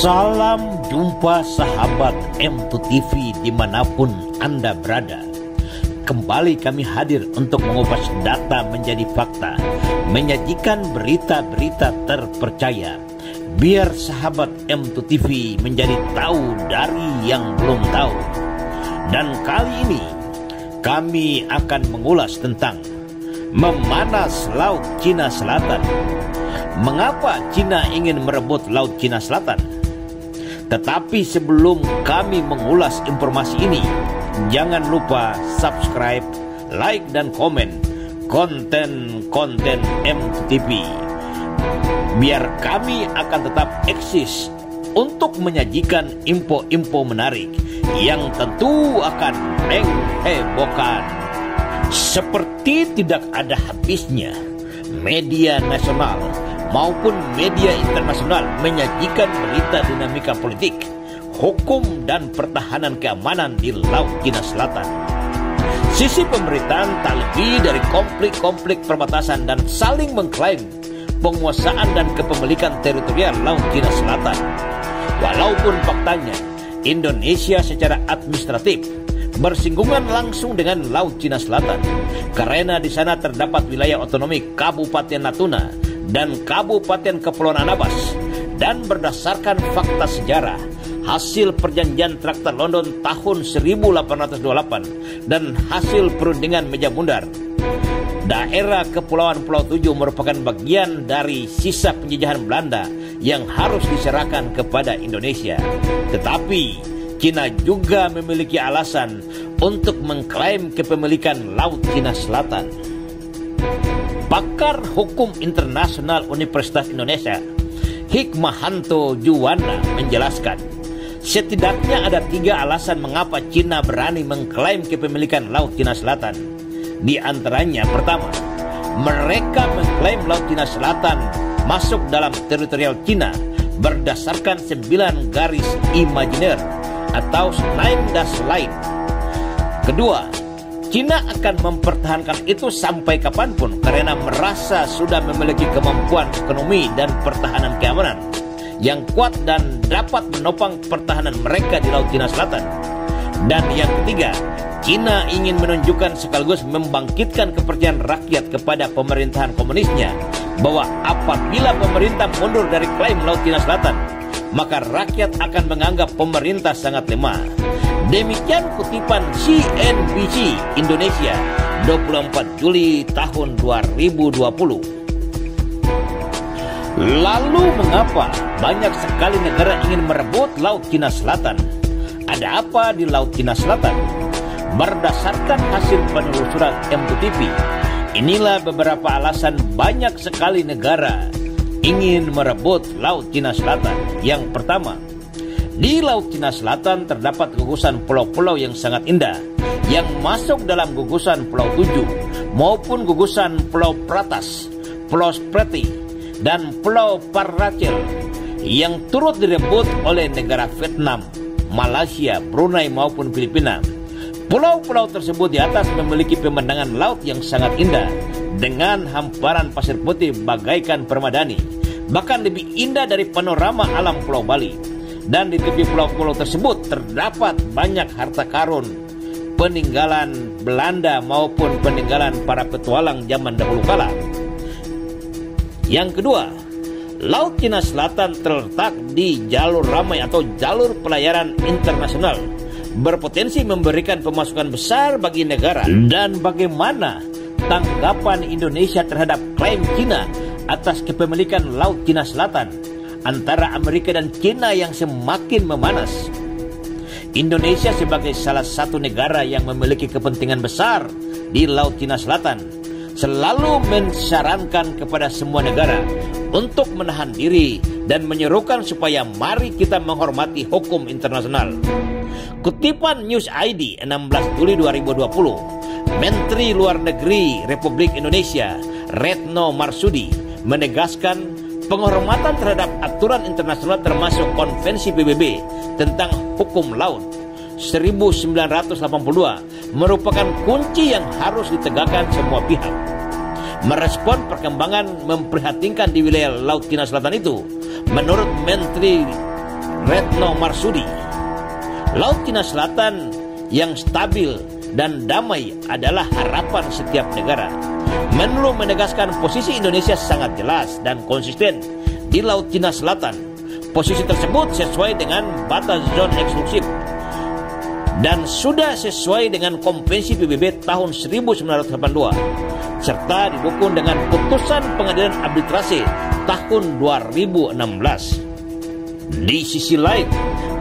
Salam jumpa sahabat M2TV dimanapun Anda berada. Kembali kami hadir untuk mengupas data menjadi fakta, menyajikan berita-berita terpercaya, biar sahabat M2TV menjadi tahu dari yang belum tahu. Dan kali ini kami akan mengulas tentang memanas Laut Cina Selatan. Mengapa Cina ingin merebut Laut Cina Selatan? Tetapi sebelum kami mengulas informasi ini, jangan lupa subscribe, like, dan komen konten-konten M2TV. Biar kami akan tetap eksis untuk menyajikan info-info menarik yang tentu akan menghebohkan. Seperti tidak ada habisnya, media nasional maupun media internasional menyajikan berita dinamika politik, hukum, dan pertahanan keamanan di Laut Cina Selatan. Sisi pemerintahan tak lebih dari konflik-konflik perbatasan dan saling mengklaim penguasaan dan kepemilikan teritorial Laut Cina Selatan. Walaupun faktanya Indonesia secara administratif bersinggungan langsung dengan Laut Cina Selatan, karena di sana terdapat wilayah otonomi Kabupaten Natuna dan Kabupaten Kepulauan Anambas, dan berdasarkan fakta sejarah hasil perjanjian Traktat London tahun 1828 dan hasil perundingan Meja Mundar, daerah Kepulauan Pulau Tujuh merupakan bagian dari sisa penjajahan Belanda yang harus diserahkan kepada Indonesia. Tetapi Cina juga memiliki alasan untuk mengklaim kepemilikan Laut Cina Selatan. Pakar Hukum Internasional Universitas Indonesia, Hikmahanto Juwana, menjelaskan, setidaknya ada 3 alasan mengapa Cina berani mengklaim kepemilikan Laut Cina Selatan. Di antaranya, pertama, mereka mengklaim Laut Cina Selatan masuk dalam teritorial Cina berdasarkan 9 garis imajiner atau 9 dash line. Kedua, Cina akan mempertahankan itu sampai kapanpun karena merasa sudah memiliki kemampuan ekonomi dan pertahanan keamanan yang kuat dan dapat menopang pertahanan mereka di Laut Cina Selatan. Dan yang ketiga, Cina ingin menunjukkan sekaligus membangkitkan kepercayaan rakyat kepada pemerintahan komunisnya bahwa apabila pemerintah mundur dari klaim Laut Cina Selatan, maka rakyat akan menganggap pemerintah sangat lemah. Demikian kutipan CNBC Indonesia 24 Juli tahun 2020. Lalu mengapa banyak sekali negara ingin merebut Laut Cina Selatan? Ada apa di Laut Cina Selatan? Berdasarkan hasil penelusuran M2TV, inilah beberapa alasan banyak sekali negara ingin merebut Laut Cina Selatan. Yang pertama, di Laut Cina Selatan terdapat gugusan pulau-pulau yang sangat indah yang masuk dalam gugusan Pulau Tujuh maupun gugusan Pulau Pratas, Pulau Spreti, dan Pulau Paracel yang turut direbut oleh negara Vietnam, Malaysia, Brunei maupun Filipina. Pulau-pulau tersebut di atas memiliki pemandangan laut yang sangat indah dengan hamparan pasir putih bagaikan permadani, bahkan lebih indah dari panorama alam Pulau Bali. Dan di tepi pulau-pulau tersebut terdapat banyak harta karun peninggalan Belanda maupun peninggalan para petualang zaman dahulu kala. Yang kedua, Laut Cina Selatan terletak di jalur ramai atau jalur pelayaran internasional, berpotensi memberikan pemasukan besar bagi negara. Dan bagaimana tanggapan Indonesia terhadap klaim Cina atas kepemilikan Laut Cina Selatan antara Amerika dan Cina yang semakin memanas? Indonesia sebagai salah satu negara yang memiliki kepentingan besar di Laut Cina Selatan selalu mensyarankan kepada semua negara untuk menahan diri dan menyerukan supaya mari kita menghormati hukum internasional. Kutipan News ID 16 Juli 2020, Menteri Luar Negeri Republik Indonesia Retno Marsudi menegaskan penghormatan terhadap aturan internasional termasuk Konvensi PBB tentang hukum laut 1982 merupakan kunci yang harus ditegakkan semua pihak. Merespon perkembangan memprihatinkan di wilayah Laut Cina Selatan itu, menurut Menteri Retno Marsudi. Laut Cina Selatan yang stabil dan damai adalah harapan setiap negara. Menlu menegaskan posisi Indonesia sangat jelas dan konsisten di Laut Cina Selatan. Posisi tersebut sesuai dengan batas zona eksklusif dan sudah sesuai dengan Konvensi PBB tahun 1982 serta didukung dengan putusan Pengadilan Arbitrase tahun 2016. Di sisi lain,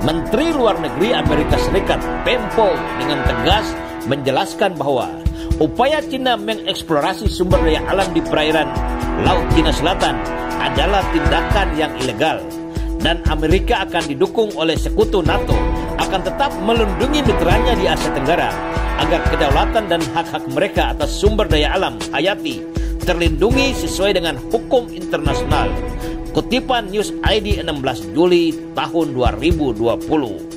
Menteri Luar Negeri Amerika Serikat Pompeo dengan tegas menjelaskan bahwa upaya Cina mengeksplorasi sumber daya alam di perairan Laut Cina Selatan adalah tindakan yang ilegal dan Amerika akan didukung oleh sekutu NATO akan tetap melindungi mitranya di Asia Tenggara agar kedaulatan dan hak-hak mereka atas sumber daya alam hayati terlindungi sesuai dengan hukum internasional. Kutipan News ID 16 Juli tahun 2020.